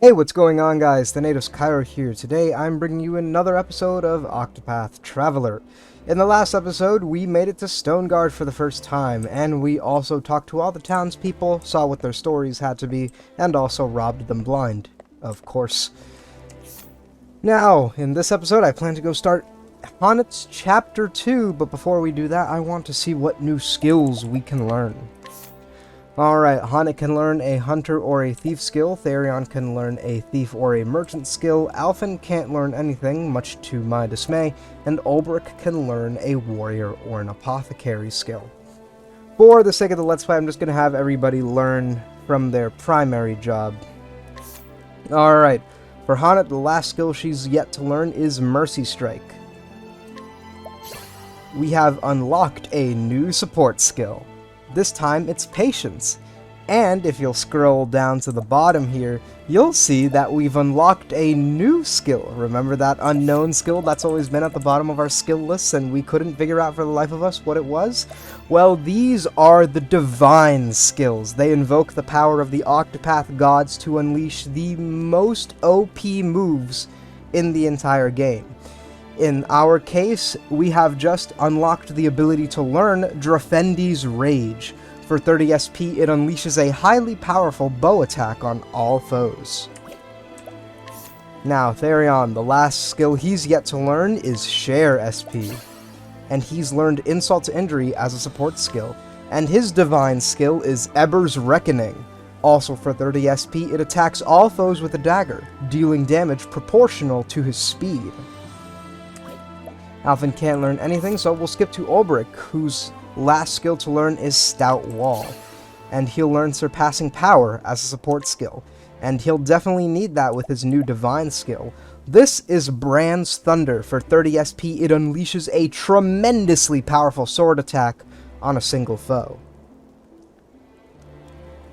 Hey, what's going on, guys? The Natives Cairo here. Today I'm bringing you another episode of Octopath Traveler. In the last episode, we made it to Stonegard for the first time, and we also talked to all the townspeople, saw what their stories had to be, and also robbed them blind, of course. Now, in this episode, I plan to go start Honnet's Chapter 2, but before we do that, I want to see what new skills we can learn. Alright, Honnet can learn a hunter or a thief skill, Therion can learn a thief or a merchant skill, Alphen can't learn anything, much to my dismay, and Ulbrich can learn a warrior or an apothecary skill. For the sake of the Let's Play, I'm just going to have everybody learn from their primary job. Alright, for Honnet, the last skill she's yet to learn is Mercy Strike. We have unlocked a new support skill. This time it's Patience. And if you'll scroll down to the bottom here, you'll see that we've unlocked a new skill. Remember that unknown skill that's always been at the bottom of our skill lists and we couldn't figure out for the life of us what it was? Well, these are the Divine skills. They invoke the power of the Octopath gods to unleash the most OP moves in the entire game. In our case, we have just unlocked the ability to learn Drafendi's Rage. For 30 SP, it unleashes a highly powerful bow attack on all foes. Now, Therion, the last skill he's yet to learn is Share SP. And he's learned Insult to Injury as a support skill. And his divine skill is Eber's Reckoning. Also for 30 SP, it attacks all foes with a dagger, dealing damage proportional to his speed. Alphen can't learn anything, so we'll skip to Ulbrich, whose last skill to learn is Stout Wall. And he'll learn Surpassing Power as a support skill. And he'll definitely need that with his new Divine skill. This is Brand's Thunder. For 30 SP, it unleashes a tremendously powerful sword attack on a single foe.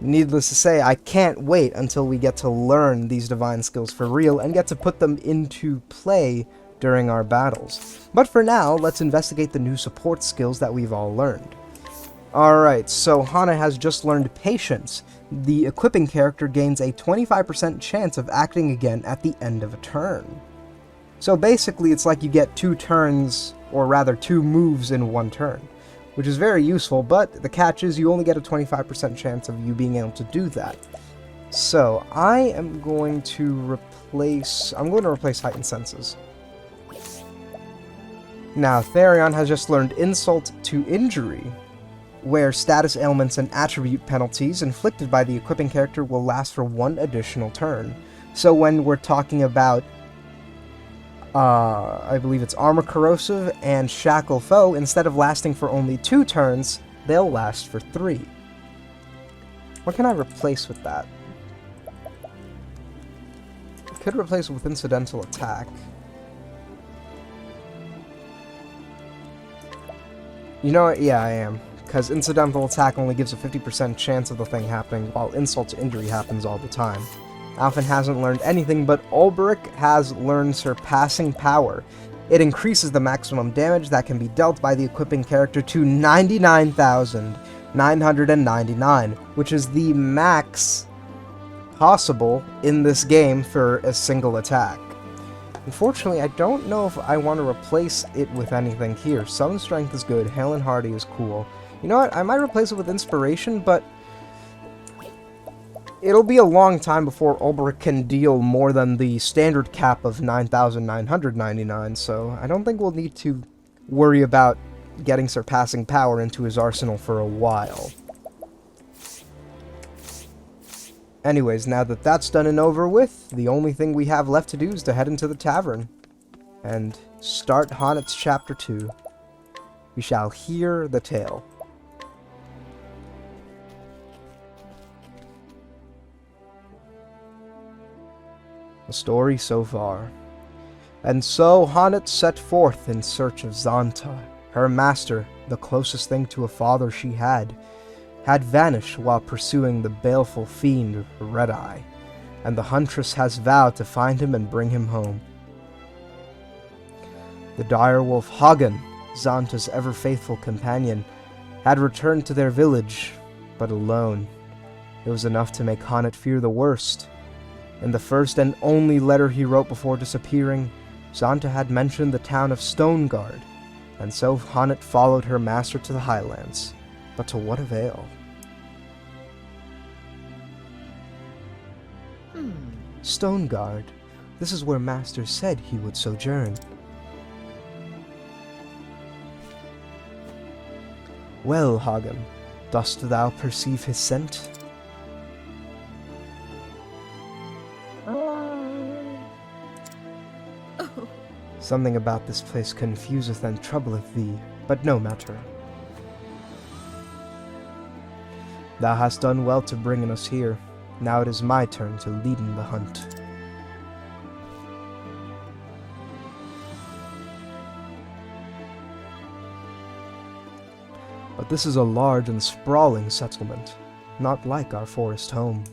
Needless to say, I can't wait until we get to learn these Divine skills for real and get to put them into play during our battles. But for now, let's investigate the new support skills that we've all learned. Alright, so Honnet has just learned Patience. The equipping character gains a 25% chance of acting again at the end of a turn. So basically it's like you get 2 turns, or rather 2 moves in 1 turn, which is very useful, but the catch is you only get a 25% chance of you being able to do that. So I am going to replace Heightened Senses. Now, Therion has just learned Insult to Injury, where status ailments and attribute penalties inflicted by the equipping character will last for 1 additional turn. So when we're talking about, I believe it's Armor Corrosive and Shackle Foe, instead of lasting for only 2 turns, they'll last for 3. What can I replace with that? I could replace it with Incidental Attack. You know what? Yeah, I am. Because Incidental Attack only gives a 50% chance of the thing happening, while Insult to Injury happens all the time. Alphen hasn't learned anything, but Ulbrich has learned Surpassing Power. It increases the maximum damage that can be dealt by the equipping character to 99,999, which is the max possible in this game for a single attack. Unfortunately, I don't know if I want to replace it with anything here. Summon Strength is good, Hail and Hardy is cool. You know what, I might replace it with Inspiration, but it'll be a long time before Ulbrich can deal more than the standard cap of 9,999, so I don't think we'll need to worry about getting Surpassing Power into his arsenal for a while. Anyways, now that that's done and over with, the only thing we have left to do is to head into the tavern and start Honnet's Chapter 2. We shall hear the tale. The story so far. And so Honnet set forth in search of Zanta. Her master, the closest thing to a father she had vanished while pursuing the baleful fiend Red-Eye, and the huntress has vowed to find him and bring him home. The direwolf Hagen, Zanta's ever-faithful companion, had returned to their village, but alone. It was enough to make Honnet fear the worst. In the first and only letter he wrote before disappearing, Xanta had mentioned the town of Stonegard, and so Honnet followed her master to the highlands. But to what avail? Stonegard. This is where Master said he would sojourn. Well, Hagen, dost thou perceive his scent? Something about this place confuseth and troubleth thee, but no matter. Thou hast done well to bring us here. Now it is my turn to lead in the hunt. But this is a large and sprawling settlement, not like our forest home.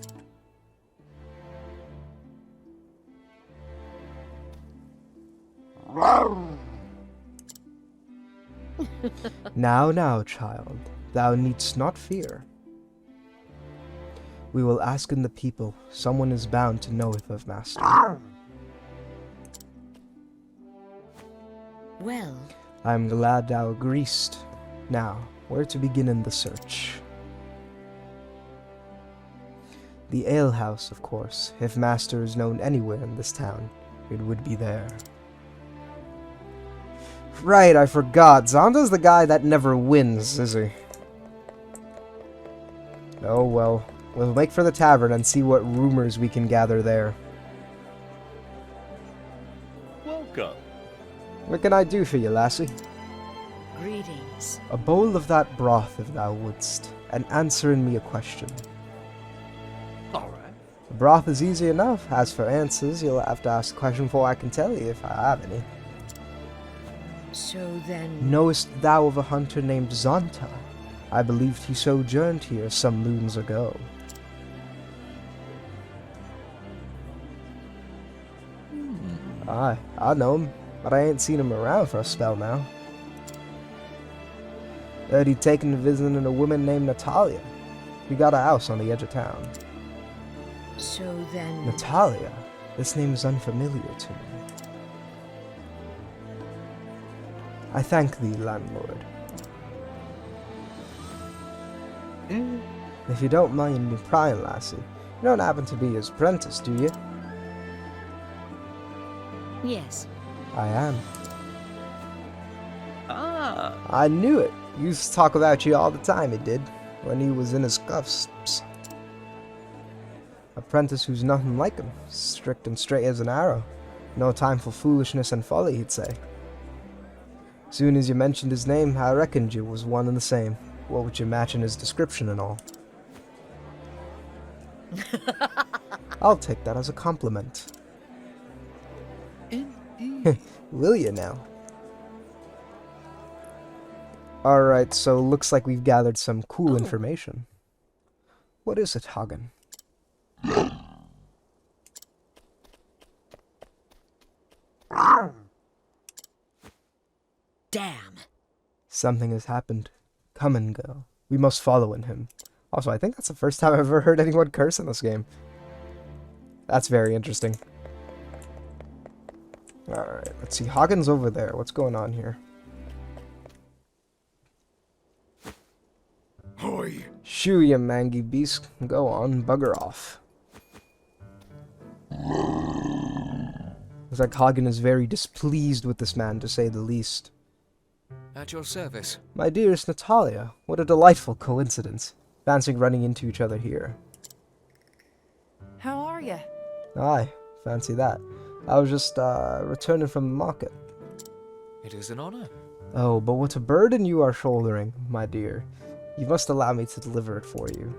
Now, child, thou needst not fear. We will ask in the people. Someone is bound to knoweth of Master. Well, I am glad thou agreest. Now, where to begin in the search? The alehouse, of course. If Master is known anywhere in this town, it would be there. Right, I forgot. Xanta's the guy that never wins, is he? Oh well. We'll make for the tavern and see what rumors we can gather there. Welcome. What can I do for you, lassie? greetings. A bowl of that broth, if thou wouldst, and answering me a question. All right. The broth is easy enough. As for answers, you'll have to ask a question before I can tell you if I have any. So then... Knowest thou of a hunter named Xanta? I believed he sojourned here some moons ago. Aye, I know him, but I ain't seen him around for a spell now. Heard he'd taken to visiting a woman named Natalia. We got a house on the edge of town. So then... Natalia? This name is unfamiliar to me. I thank thee, landlord. If you don't mind me prying, lassie, you don't happen to be his apprentice, do you? Yes. I am. Ah. I knew it. He used to talk about you all the time, he did, when he was in his cuffs. Apprentice who's nothing like him, strict and straight as an arrow. No time for foolishness and folly, he'd say. Soon as you mentioned his name, I reckoned you was one and the same. What would you match in his description and all? I'll take that as a compliment. Will you now? Alright, so looks like we've gathered some cool information. What is it, Hagen? Damn. Something has happened. Come and go. We must follow in him. Also, I think that's the first time I've ever heard anyone curse in this game. That's very interesting. Alright, let's see. Hagen's over there. What's going on here? Hoi. Shoo, you mangy beast. Go on, bugger off. Looks like Hagen is very displeased with this man, to say the least. At your service. My dearest Natalia, what a delightful coincidence. Fancy running into each other here. How are you? Aye, fancy that. I was just, returning from the market. It is an honor. Oh, but what a burden you are shouldering, my dear. You must allow me to deliver it for you.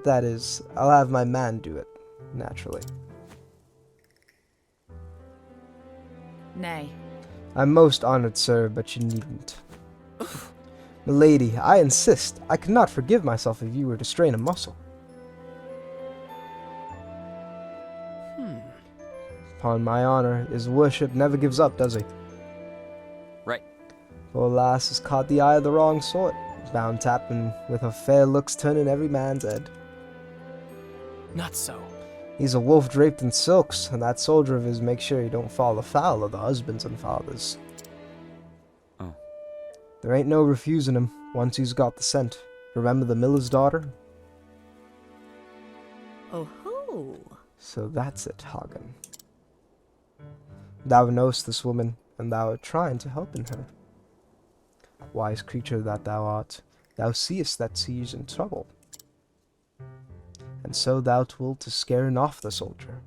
That is, I'll have my man do it, naturally. Nay. I'm most honored, sir, but you needn't. Milady, I insist. I could not forgive myself if you were to strain a muscle. Upon my honor, his worship never gives up, does he? Right. Poor lass has caught the eye of the wrong sort, bound tapping with her fair looks turning every man's head. Not so. He's a wolf draped in silks, and that soldier of his makes sure he don't fall afoul of the husbands and fathers. Oh. There ain't no refusing him, once he's got the scent. Remember the miller's daughter? Oh ho! So that's it, Hagen. Thou knowest this woman, and thou art trying to help in her. Wise creature that thou art, thou seest that she's in trouble. And so thou wilt to scaring off the soldier.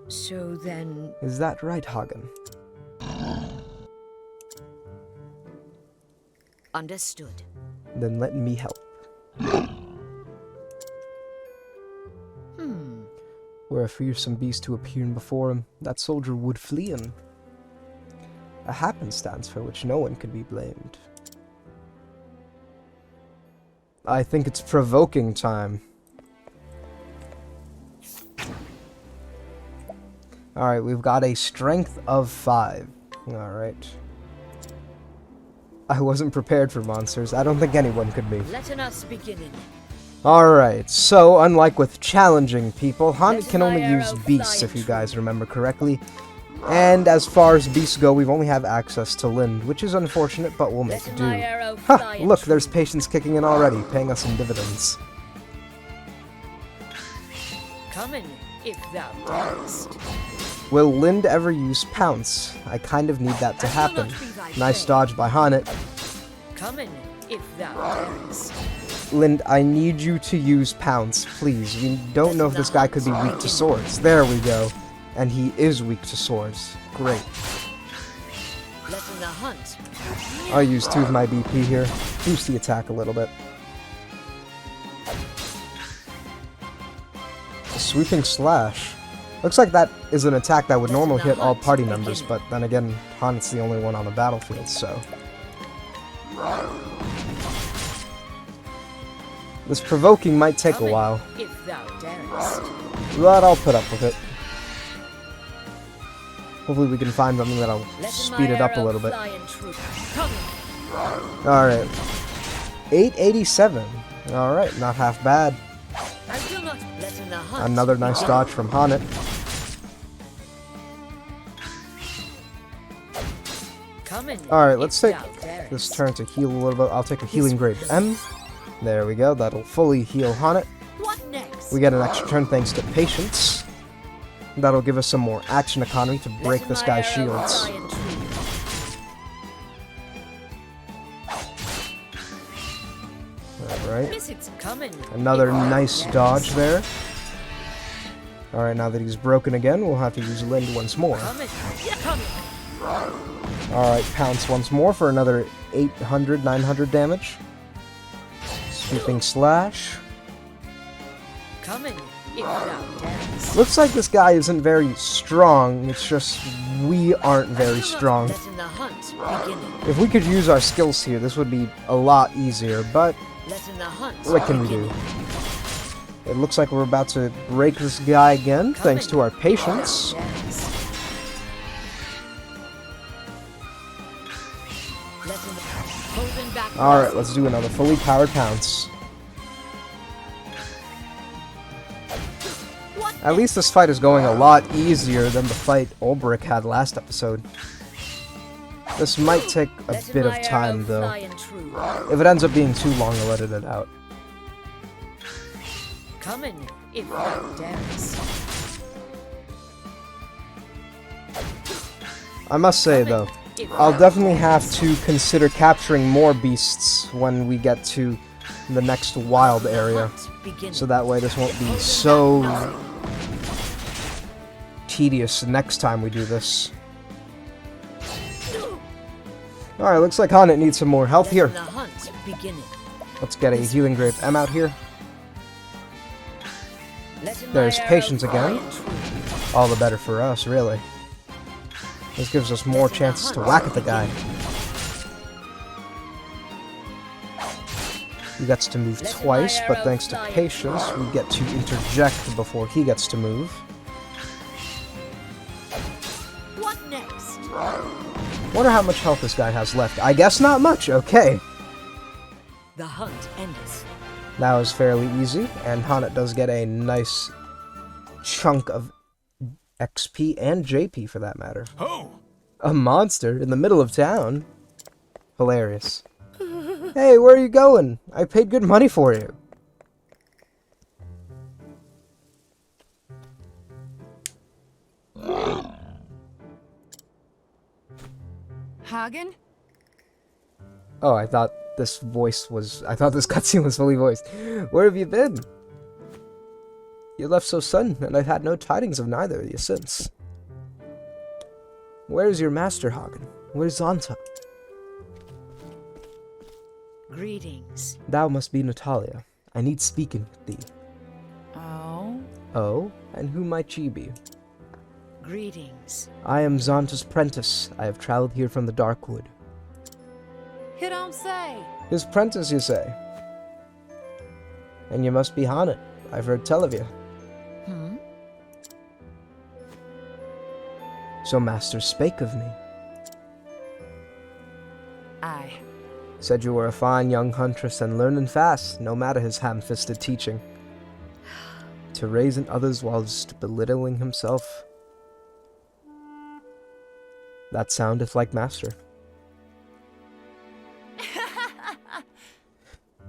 So then... Is that right, Hagen? Understood. Then let me help. Were a fearsome beast to appear before him, that soldier would flee him. A happenstance for which no one could be blamed. I think it's provoking time. Alright, we've got a strength of 5. Alright. I wasn't prepared for monsters. I don't think anyone could be. Letting us beginning. Alright, so unlike with challenging people, Hagen Let can only my use arrow beasts fly if you true. guys remember correctly. And as far as beasts go, we've only have access to Lind, which is unfortunate, but we'll make Letting do. my arrow Ha! fly Look, true. there's patience kicking in already, paying us in dividends. Coming, if thou darest. Will Lind ever use Pounce? I kind of need that to happen. Nice dodge by Hanet. Coming, if thou darest. Lind, I need you to use Pounce, please. We don't know if this guy could be weak to swords. There we go. And he is weak to swords. Great. Letting the hunt. I'll use 2 of my BP here. Boost the attack a little bit. A sweeping slash. Looks like that is an attack that would normally hit all party members, but then again, Hanet's the only one on the battlefield, so... This provoking might take a Coming, while, if thou darest. but I'll put up with it. Hopefully we can find something that'll Letting speed my it up a arrow little bit. fly in truth. Coming. Alright. 887. Alright, not half bad. I will not letting the hunt. Another nice dodge from Hanet. Coming, Alright, let's if take thou darest. this turn to heal a little bit. I'll take a healing grade M. There we go, that'll fully heal Hanet. What next? We get an extra turn thanks to Patience. That'll give us some more action economy to break Letting this my guy's arrow shields. fly in truth. Alright. Miss it's coming. Another if thou nice darest. dodge there. Alright, now that he's broken again, we'll have to use Lind once more. Coming. Yeah, coming. Alright, Pounce once more for another 800, 900 damage. Sweeping slash. Coming, if thou darest. Looks like this guy isn't very strong, it's just we aren't very strong. Letting the hunt beginning. If we could use our skills here, this would be a lot easier, but Letting the hunt what can we do? beginning. It looks like we're about to break this guy again, thanks to our patience. Darest. Letting the holding back. Alright, let's do another fully powered Pounce. What? At least this fight is going a lot easier than the fight Ulbrich had last episode. This might take a Letting bit of my time, arrow though. fly in true. If it ends up being too long, I'll edit it out. Coming, if thou darest. I must say, though, If I'll thou definitely darest. have to consider capturing more beasts when we get to the next wild Letting the area. hunt beginning. So that way this won't be so tedious next time we do this. Alright, looks like Hanet needs some more health here. Letting the hunt beginning. Let's get a healing grave M out here. Letting my There's arrow patience fly again. in truth. All the better for us, really. This gives us more chances to whack at the guy. He gets to move twice, but thanks to patience, we get to interject before he gets to move. What next? Wonder how much health this guy has left. I guess not much, okay. The hunt endeth. That was fairly easy, and Haunted does get a nice chunk of XP and JP for that matter. Oh! A monster in the middle of town? Hilarious. Hey, where are you going? I paid good money for you. Hagen? Oh, I thought this cutscene was fully voiced. Where have you been? You left so sudden, and I've had no tidings of neither of you since. Where is your master, Hagen? Where's Zonta? Greetings. Thou must be Natalia. I need speaking with thee. Oh? Oh, and who might she be? Greetings. I am Zonta's prentice. I have traveled here from the Darkwood. You don't say. His prentice, you say? And you must be Haunted. I've heard tell of you. Hmm? So master spake of me. Aye. Said you were a fine young huntress and learning fast, no matter his ham-fisted teaching. To raise in others whilst belittling himself. That soundeth like master.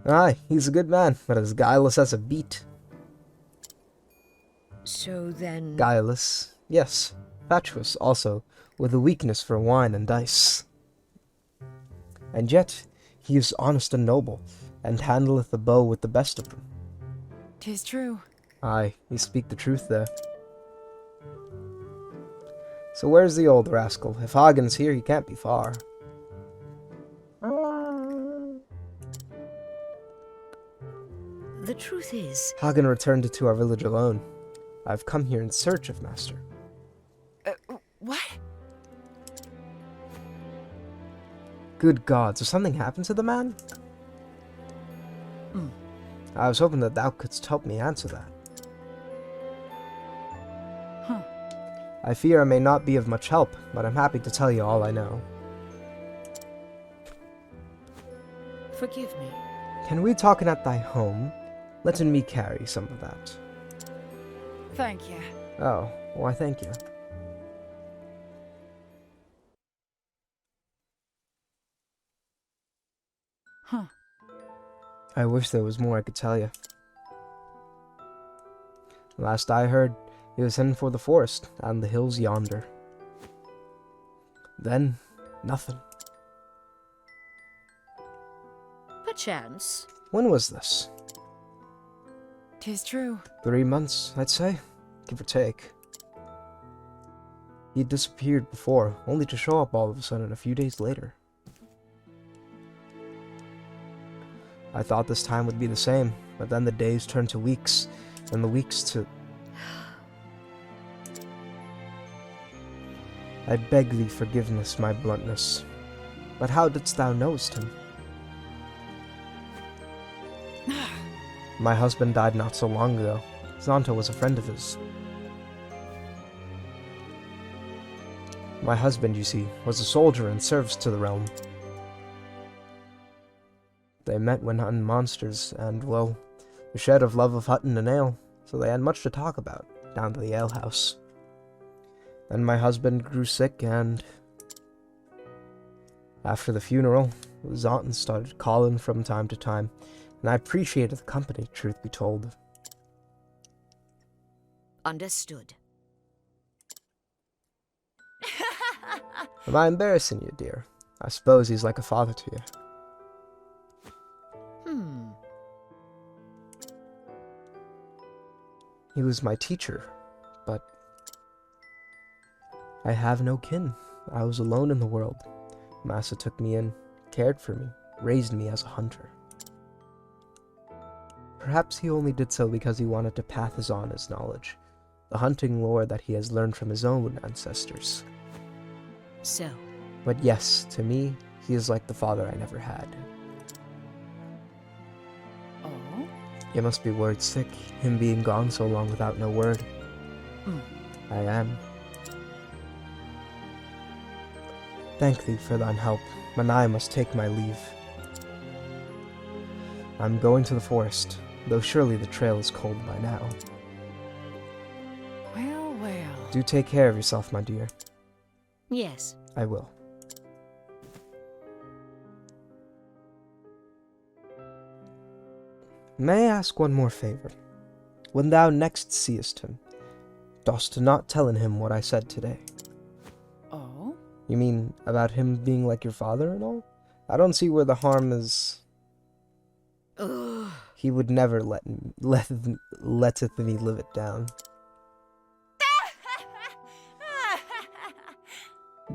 Aye, he's a good man, but as guileless as a beet. So then... Guileless, yes. Fatuous also, with a weakness for wine and dice. And yet, he is honest and noble, and handleth the bow with the best of them. 'Tis true. Aye, you speak the truth there. So where's the old rascal? If Hagen's here, he can't be far. The truth is... Hagen returned to our village alone. I've come here in search of master. What? Good gods, has something happened to the man? I was hoping that thou couldst help me answer that. Huh. I fear I may not be of much help, but I'm happy to tell you all I know. Forgive me. Can we talk at thy home? Letting me carry some of that. Thank you. Oh, why thank you. Huh. I wish there was more I could tell you. Last I heard, he was heading for the forest and the hills yonder. Then, nothing. Perchance. When was this? 'Tis true. 3 months, I'd say, give or take. He'd disappeared before, only to show up all of a sudden a few days later. I thought this time would be the same, but then the days turned to weeks, and the weeks to... I beg thee forgiveness, my bluntness. But how didst thou knowest him? My husband died not so long ago. Zonta was a friend of his. My husband, you see, was a soldier in service to the realm. They met when hunting monsters, and, well, the shed of love of hunting and ale, so they had much to talk about, down to the alehouse. Then my husband grew sick, and... after the funeral, Zonta started calling from time to time, and I appreciated the company, truth be told. Understood. Am I embarrassing you, dear? I suppose he's like a father to you. He was my teacher, but I have no kin. I was alone in the world. Massa took me in, cared for me, raised me as a hunter. Perhaps he only did so because he wanted to pass on his knowledge, the hunting lore that he has learned from his own ancestors. So, But yes, to me, he is like the father I never had. Oh? You must be worried sick, him being gone so long without no word. I am. Thank thee for thine help, but I must take my leave. I'm going to the forest, though surely the trail is cold by now. Well, well. Do take care of yourself, my dear. Yes. I will. May I ask one more favor? When thou next seest him, dost not tell him what I said today. Oh? You mean about him being like your father and all? I don't see where the harm is. Ugh. He would never letteth me live it down.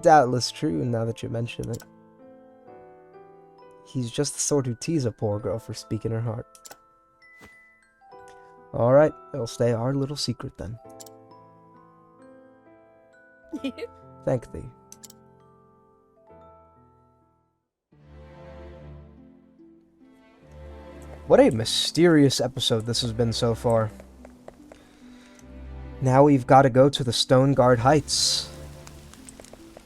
Doubtless true, now that you mention it. He's just the sort who tease a poor girl for speaking her heart. Alright, it'll stay our little secret then. Thank thee. What a mysterious episode this has been so far. Now we've got to go to the Stonegard Heights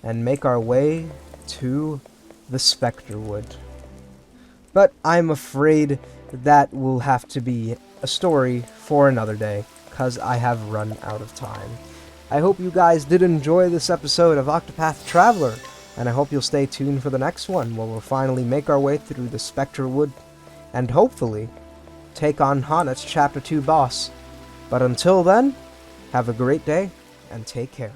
and make our way to the Spectre Wood. But I'm afraid that will have to be a story for another day, because I have run out of time. I hope you guys did enjoy this episode of Octopath Traveler, and I hope you'll stay tuned for the next one, where we'll finally make our way through the Spectre Wood, and hopefully take on Honnet's Chapter 2 boss. But until then, have a great day, and take care.